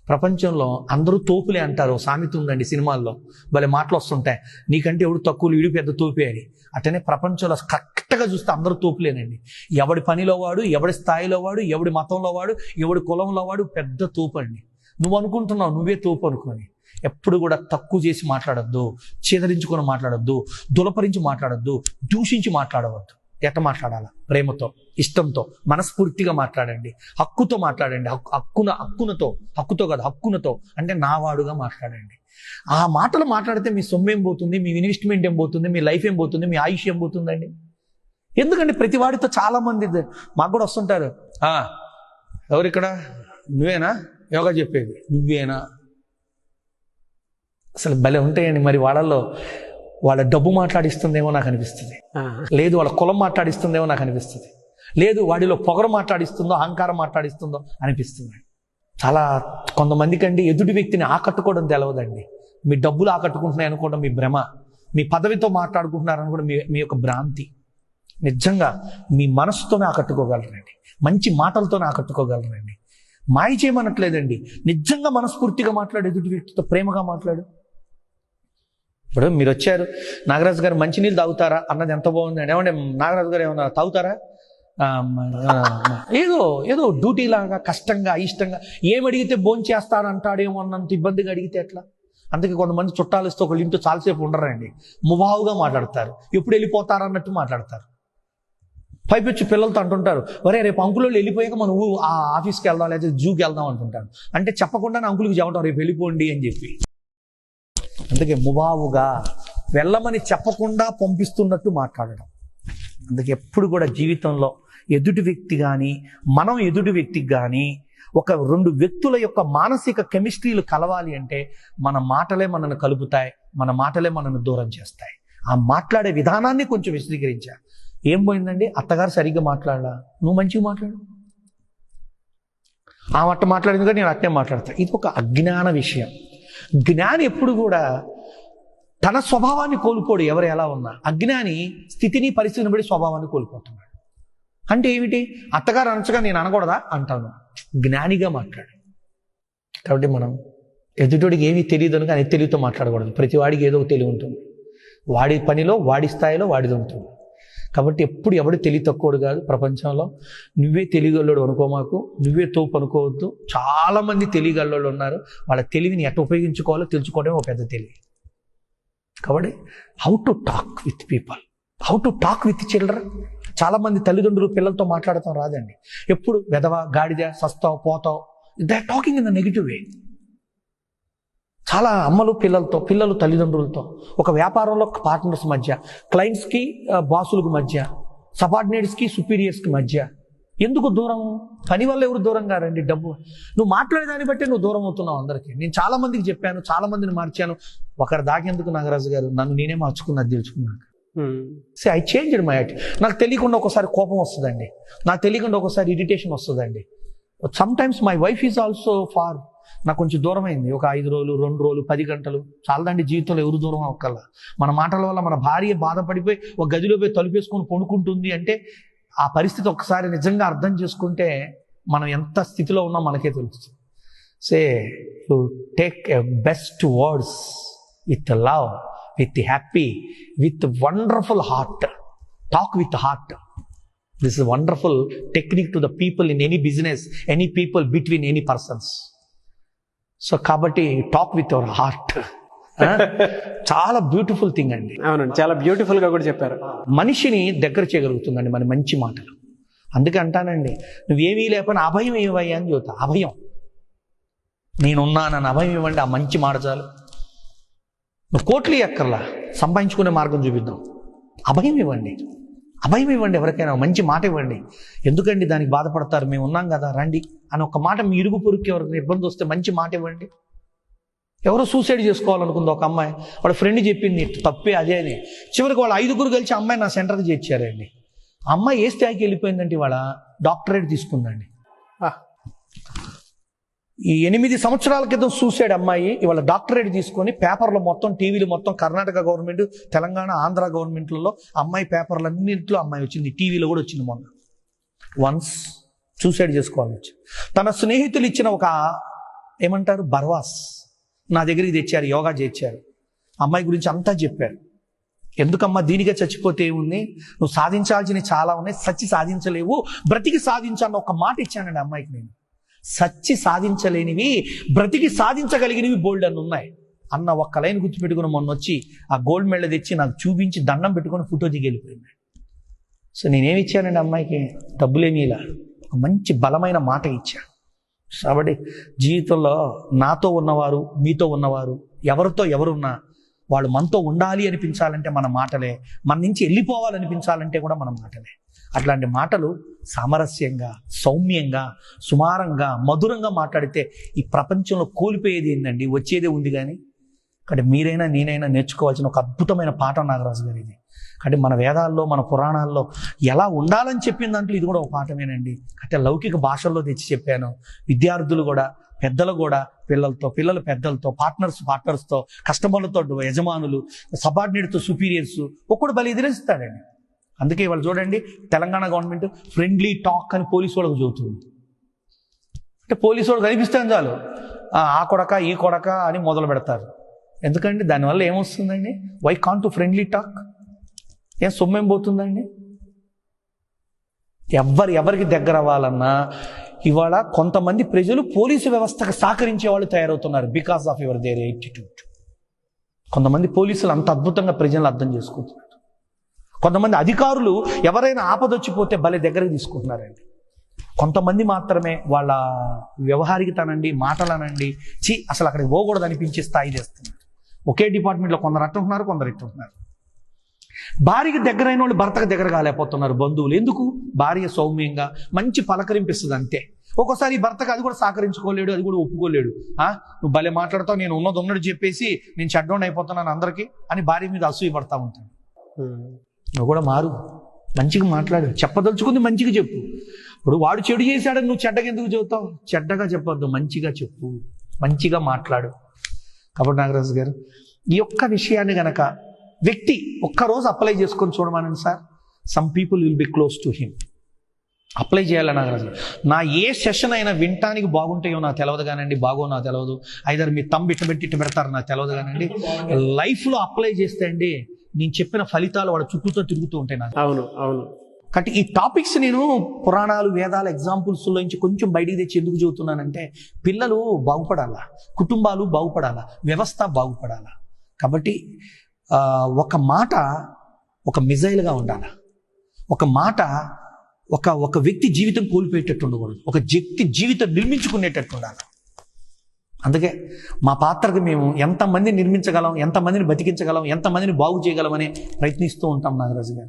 ప్రపంచంలో అందరూ తోపులే అంటారు. సామెత ఉందండి సినిమాల్లో, భలే మాటలు వస్తుంటాయి, నీకంటే ఎవడు తక్కువ వీడు పెద్ద తోపే అని. అట్టనే ప్రపంచంలో కరెక్ట్గా చూస్తే అందరూ తోపులేనండి. ఎవడి పనిలో వాడు, ఎవడి స్థాయిలో వాడు, ఎవడి మతంలో వాడు, ఎవడి కులంలో వాడు పెద్ద తోపు అండి. నువ్వు అనుకుంటున్నావు నువ్వే తోపు అనుకోని. ఎప్పుడు కూడా తక్కువ చేసి మాట్లాడొద్దు, చేదరించుకొని మాట్లాడొద్దు, దులపరించి మాట్లాడొద్దు, దూషించి మాట్లాడవద్దు. ఎట్ట మాట్లాడాలా? ప్రేమతో, ఇష్టంతో, మనస్ఫూర్తిగా మాట్లాడండి, హక్కుతో మాట్లాడండి. హక్కుతో కాదు, హక్కునతో అంటే నావాడుగా మాట్లాడండి. ఆ మాటలు మాట్లాడితే మీ సొమ్ము ఏం పోతుంది, మీ ఇన్వెస్ట్మెంట్ ఏం పోతుంది, మీ లైఫ్ ఏం పోతుంది, మీ ఆయుష్ ఏం పోతుందండి? ఎందుకంటే ప్రతి వాడితో చాలా మంది మాకు కూడా వస్తుంటారు, ఎవరిక్కడ నువ్వేనా యోగా చెప్పేది, నువ్వేనా? అసలు భలే ఉంటాయండి. మరి వాళ్ళ డబ్బు మాట్లాడిస్తుందేమో నాకు అనిపిస్తుంది, లేదు వాళ్ళ కులం మాట్లాడిస్తుందేమో నాకు అనిపిస్తుంది, లేదు వాడిలో పొగరు మాట్లాడిస్తుందో, అహంకారం మాట్లాడిస్తుందో అనిపిస్తుంది. చాలా కొంతమందికి అండి ఎదుటి వ్యక్తిని ఆకట్టుకోవడం తెలవదండి. మీ డబ్బులు ఆకట్టుకుంటున్నాయి అనుకోవడం మీ భ్రమ, మీ పదవితో మాట్లాడుకుంటున్నారని కూడా మీ యొక్క భ్రాంతి. నిజంగా మీ మనసుతోనే ఆకట్టుకోగలరండి, మంచి మాటలతోనే ఆకట్టుకోగలరండి. మాయ చేయమనట్లేదండి, నిజంగా మనస్ఫూర్తిగా మాట్లాడు, ఎదుటి వ్యక్తితో ప్రేమగా మాట్లాడు. ఇప్పుడు మీరు వచ్చారు, నాగరాజు గారు మంచినీళ్ళు తాగుతారా అన్నది ఎంత బాగుందండి. ఏమంటే నాగరాజు గారు ఏమన్నా తాగుతారా? ఏదో డ్యూటీ లాగా కష్టంగా అయిష్టంగా ఏం అడిగితే భోంచేస్తారంటాడేమో అన్నంత ఇబ్బందిగా అడిగితే ఎట్లా? అందుకే కొంతమంది చుట్టాలు ఇస్తే ఒకళ్ళు ఇంటూ చాలాసేపు ఉండరండి, ముభావుగా మాట్లాడతారు, ఎప్పుడు వెళ్ళిపోతారన్నట్టు మాట్లాడతారు. పైపెచ్చి పిల్లలతో అంటుంటారు, ఒరే రేపు అంకులు వెళ్ళిపోయాక మనం ఆ ఆఫీస్కి వెళ్దాం లేదా జూకి వెళ్దాం అంటుంటారు. అంటే చెప్పకుండానే అంకులకి చెప్పడం రేపు వెళ్ళిపోండి అని చెప్పి. అందుకే ముభావుగా వెళ్ళమని చెప్పకుండా పంపిస్తున్నట్టు మాట్లాడడం. అందుకే ఎప్పుడు కూడా జీవితంలో ఎదుటి వ్యక్తి కానీ మనం ఎదుటి వ్యక్తికి కానీ ఒక రెండు వ్యక్తుల యొక్క మానసిక కెమిస్ట్రీలు కలవాలి అంటే మన మాటలే మనల్ని కలుపుతాయి, మన మాటలే మనల్ని దూరం చేస్తాయి. ఆ మాట్లాడే విధానాన్ని కొంచెం విశదీకరించా. ఏం పోయిందండి, అత్తగారు సరిగ్గా మాట్లాడలా, నువ్వు మంచిగా మాట్లాడు, ఆ మట్ట మాట్లాడింది కానీ నేను అట్నే మాట్లాడతా. ఇది ఒక అజ్ఞాన విషయం. జ్ఞాని ఎప్పుడు కూడా తన స్వభావాన్ని కోల్పోడు. ఎవరు ఎలా ఉన్నా అజ్ఞాని స్థితిని పరిస్థితిని బట్టి స్వభావాన్ని కోల్పోతున్నాడు. అంటే ఏమిటి? అత్తగారు అనొచ్చుగా నేను అనకూడదా అంటాను. జ్ఞానిగా మాట్లాడు. కాబట్టి మనం ఎదుటోడికి ఏమీ తెలియదు అనుక అని తెలివితో మాట్లాడకూడదు. ప్రతి వాడికి ఏదో తెలివి ఉంటుంది, వాడి పనిలో వాడి స్థాయిలో వాడిది ఉంటుంది. కాబట్టి ఎప్పుడు ఎవడు తెలివి తక్కువడు కాదు ప్రపంచంలో. నువ్వే తెలియగలడు అనుకోమాకు, నువ్వే తోపు అనుకోవద్దు. చాలామంది తెలియగలవాళ్ళు ఉన్నారు, వాళ్ళ తెలివిని ఎట్లా ఉపయోగించుకోవాలో తెలుసుకోవడం ఒక పెద్ద తెలివి. కాబట్టి how to talk with people, how to talk with children. చాలామంది తల్లిదండ్రులు పిల్లలతో మాట్లాడటం రాదండి. ఎప్పుడు వెధవ, గాడిద, సస్తావు, పోతావు, they are talking in the negative way. చాలా అమ్మలు పిల్లలతో, పిల్లలు తల్లిదండ్రులతో, ఒక వ్యాపారంలో పార్ట్నర్స్ మధ్య, క్లయింట్స్కి బాసులకు మధ్య, సబార్డినేట్స్కి సుపీరియర్స్కి మధ్య. ఎందుకు దూరం? పని వల్ల ఎవరు దూరం కారండి, డబ్బు. నువ్వు మాట్లాడేదాన్ని బట్టే నువ్వు దూరం అవుతున్నావు అందరికీ. నేను చాలా మందికి చెప్పాను, చాలా మందిని మార్చాను. ఒకరి దాకేందుకు నాగరాజు గారు, నన్ను నేనే మార్చుకున్నది తెలుసుకున్నాను. I changed my attitude. నాకు తెలియకుండా ఒకసారి కోపం వస్తుందండి, నాకు తెలియకుండా ఒకసారి ఇరిటేషన్ వస్తుందండి. Sometimes my wife is also far, నాకు కొంచెం దూరం అయింది. ఒక 5 రోజులు, 2 రోజులు, 10 గంటలు చాలదండి జీవితంలో. ఎవరు దూరం అవ్వకల్లా. మన మాటల వల్ల మన భార్య బాధపడిపోయి ఒక గదిలో పోయి తలుపేసుకొని పండుకుంటుంది అంటే ఆ పరిస్థితి ఒకసారి నిజంగా అర్థం చేసుకుంటే మనం ఎంత స్థితిలో ఉన్నా మనకే తెలుస్తుంది. Say you take a best words with love, with happy, with wonderful heart. Talk with heart. This is wonderful technique to the people in any business, any people, between any persons. So కాబట్టి talk with your heart చాలా beautiful thing అండి. అవునండి, చాలా బ్యూటిఫుల్గా కూడా చెప్పారు. మనిషిని దగ్గర చేయగలుగుతుందండి మన మంచి మాటలు. అందుకే అంటానండి, నువ్వేమీ లేకపోయినా అభయం ఇవ్వయ్యా అని చెబుతా. అభయం, నేనున్నానని అభయం ఇవ్వండి. ఆ మంచి మాట చాలు. నువ్వు కోట్లు ఎక్కర్లా, సంపాదించుకునే మార్గం చూపిద్దాం. అభయం ఇవ్వండి, అభయం ఇవ్వండి. ఎవరికైనా మంచి మాట ఇవ్వండి. ఎందుకండి దానికి బాధపడతారు? మేము ఉన్నాం కదా రండి అని ఒక మాట. మీ ఇరుగు పొరుక్కి ఎవరికైనా ఇబ్బంది వస్తే మంచి మాట ఇవ్వండి. ఎవరో సూసైడ్ చేసుకోవాలనుకుంది ఒక అమ్మాయి, వాళ్ళ ఫ్రెండ్ చెప్పింది తప్పే అదే అని. చివరికి వాళ్ళ 5గురు కలిసి అమ్మాయి నా సెంటర్కి చేర్చారండి. ఆ అమ్మాయి ఏ స్థాయికి వెళ్ళిపోయిందంటే ఇవాళ డాక్టరేట్ తీసుకుందండి. ఈ 8 సంవత్సరాల క్రితం సూసైడ్ అమ్మాయి ఇవాళ డాక్టరేట్ తీసుకొని పేపర్లో మొత్తం, టీవీలు మొత్తం, కర్ణాటక గవర్నమెంట్, తెలంగాణ, ఆంధ్ర గవర్నమెంట్లలో అమ్మాయి పేపర్లన్నింటిలో అమ్మాయి వచ్చింది. టీవీలో కూడా వచ్చింది మొన్న. వన్స్ సూసైడ్ చేసుకోవాలని వచ్చి తన స్నేహితులు ఇచ్చిన ఒక ఏమంటారు, బర్వాస్ నా దగ్గరికి తెచ్చారు, యోగా చేర్చారు. అమ్మాయి గురించి అంతా చెప్పారు. ఎందుకమ్మా దీనిగా చచ్చిపోతే ఏముంది, నువ్వు సాధించాల్సినవి చాలా ఉన్నాయి, సచ్చి సాధించలేవు, బ్రతికి సాధించాలని ఒక మాట ఇచ్చానండి అమ్మాయికి. నేను సచ్చి సాధించలేనివి బ్రతికి సాధించగలిగినవి బోల్డ్ అని ఉన్నాయి అన్న ఒక్క లైన్ గుర్తుపెట్టుకుని మొన్న వచ్చి ఆ గోల్డ్ మెడల్ తెచ్చి నాకు చూపించి దండం పెట్టుకుని ఫోటో దిగి వెళ్ళిపోయింది. సో నేనేమి ఇచ్చానండి అమ్మాయికి, డబ్బులేమి ఇలా ఒక మంచి బలమైన మాట ఇచ్చాను. కాబట్టి జీవితంలో నాతో ఉన్నవారు, మీతో ఉన్నవారు, ఎవరితో ఎవరున్నా వాళ్ళు మనతో ఉండాలి అనిపించాలంటే మన మాటలే, మన నుంచి వెళ్ళిపోవాలనిపించాలంటే కూడా మన మాటలే. అట్లాంటి మాటలు సామరస్యంగా, సౌమ్యంగా, సుమారంగా, మధురంగా మాట్లాడితే ఈ ప్రపంచంలో కోల్పోయేది ఏంటండి, వచ్చేదే ఉంది. కానీ కాబట్టి మీరైనా నేనైనా నేర్చుకోవాల్సిన ఒక అద్భుతమైన పాఠం నాగరాజు గారు ఇది. కాబట్టి మన వేదాల్లో, మన పురాణాల్లో ఎలా ఉండాలని చెప్పిన దాంట్లో ఇది కూడా ఒక పాఠమేనండి. అంటే లౌకిక భాషల్లో తెచ్చి చెప్పాను. విద్యార్థులు కూడా, పెద్దలు కూడా, పిల్లలతో, పిల్లలు పెద్దలతో, పార్ట్నర్స్తో, కస్టమర్లతో యజమానులు, సబార్డినేట్తో సుపీరియర్స్, ఒక్కడు బలి ఎదిరిస్తాడండి. అందుకే వాళ్ళు చూడండి, తెలంగాణ గవర్నమెంట్ ఫ్రెండ్లీ టాక్ అని పోలీసు వాళ్ళకు చెబుతుంది. అంటే పోలీసు వాళ్ళు కనిపిస్తే చాలు ఆ కొడక ఈ కొడక అని మొదలు పెడతారు. ఎందుకండి, దానివల్ల ఏమొస్తుందండి, why can't to friendly talk, ఏం సొమ్మేం పోతుందండి. ఎవరికి దగ్గర అవ్వాలన్నా ఇవాళ కొంతమంది ప్రజలు పోలీసు వ్యవస్థకు సహకరించే వాళ్ళు తయారవుతున్నారు బికాస్ ఆఫ్ దేర్ యాటిట్యూడ్. కొంతమంది పోలీసులు అంత అద్భుతంగా ప్రజలను అర్థం చేసుకుంటున్నారు. కొంతమంది అధికారులు ఎవరైనా ఆపదొచ్చిపోతే భలే దగ్గరకు తీసుకుంటున్నారండి. కొంతమంది మాత్రమే వాళ్ళ వ్యవహారికతనండి, మాటలనండి, అసలు అక్కడికి పోకూడదు అనిపించే స్థాయి చేస్తున్నారు. ఒకే డిపార్ట్మెంట్లో కొందరు అట్టుంటున్నారు, కొందరు ఇట్టుంటున్నారు. భార్యకి దగ్గరైన వాళ్ళు భర్తకు దగ్గర కాలేకపోతున్నారు బంధువులు. ఎందుకు, భార్య సౌమ్యంగా మంచి పలకరింపిస్తుంది అంతే. ఒక్కోసారి భర్తకు అది కూడా సహకరించుకోలేడు, అది కూడా ఒప్పుకోలేడు. నువ్వు భలే మాట్లాడతావు, నేను ఉన్నది చెప్పేసి నేను షట్డౌన్ అయిపోతున్నాను అందరికీ అని భార్య మీద అసూయ పడతా ఉంటాను. నువ్వు కూడా మారు, మంచిగా మాట్లాడు, చెప్పదలుచుకుంది మంచిగా చెప్పు. ఇప్పుడు వాడు చెడు చేశాడని నువ్వు చెడ్డగా ఎందుకు చెబుతావు? చెడ్డగా చెప్పొద్దు, మంచిగా చెప్పు, మంచిగా మాట్లాడు. కాబట్టి నాగరాజు గారు, ఈ ఒక్క విషయాన్ని గనక వ్యక్తి ఒక్కరోజు అప్లై చేసుకొని చూడమనండి sir, some people will be close to him. Apply చేయాలి నాగరాజు గారు. నా ఏ సెషన్ అయినా వినటానికి బాగుంటాయో నాకు తెలియదు కానండి, బాగో నాకు తెలియదు, ఐదర్ మీ తమ్ము ఇట్ట పెడతారు నాకు తెలియదు కానండి, లైఫ్లో అప్లై చేస్తే అండి నేను చెప్పిన ఫలితాలు వాడు చుట్టూతో తిరుగుతూ ఉంటాయి నాకు. అవును అవును. కాబట్టి ఈ టాపిక్స్ నేను పురాణాలు, వేదాల ఎగ్జాంపుల్స్లో నుంచి కొంచెం బయటికి తెచ్చి ఎందుకు చెబుతున్నానంటే, పిల్లలు బాగుపడాలా, కుటుంబాలు బాగుపడాలా, వ్యవస్థ బాగుపడాలా. కాబట్టి ఒక మాట ఒక మిజైల్గా ఉండాలి. ఒక మాట ఒక వ్యక్తి జీవితం కోల్పోయేటట్టు ఉండకూడదు, ఒక వ్యక్తి జీవితం నిర్మించుకునేటట్టు ఉండాలి. అందుకే మా పాత్రకు మేము ఎంతమందిని నిర్మించగలం, ఎంతమందిని బతికించగలం, ఎంతమందిని బాగు చేయగలం అని ప్రయత్నిస్తూ ఉంటాం నాగరాజు గారు.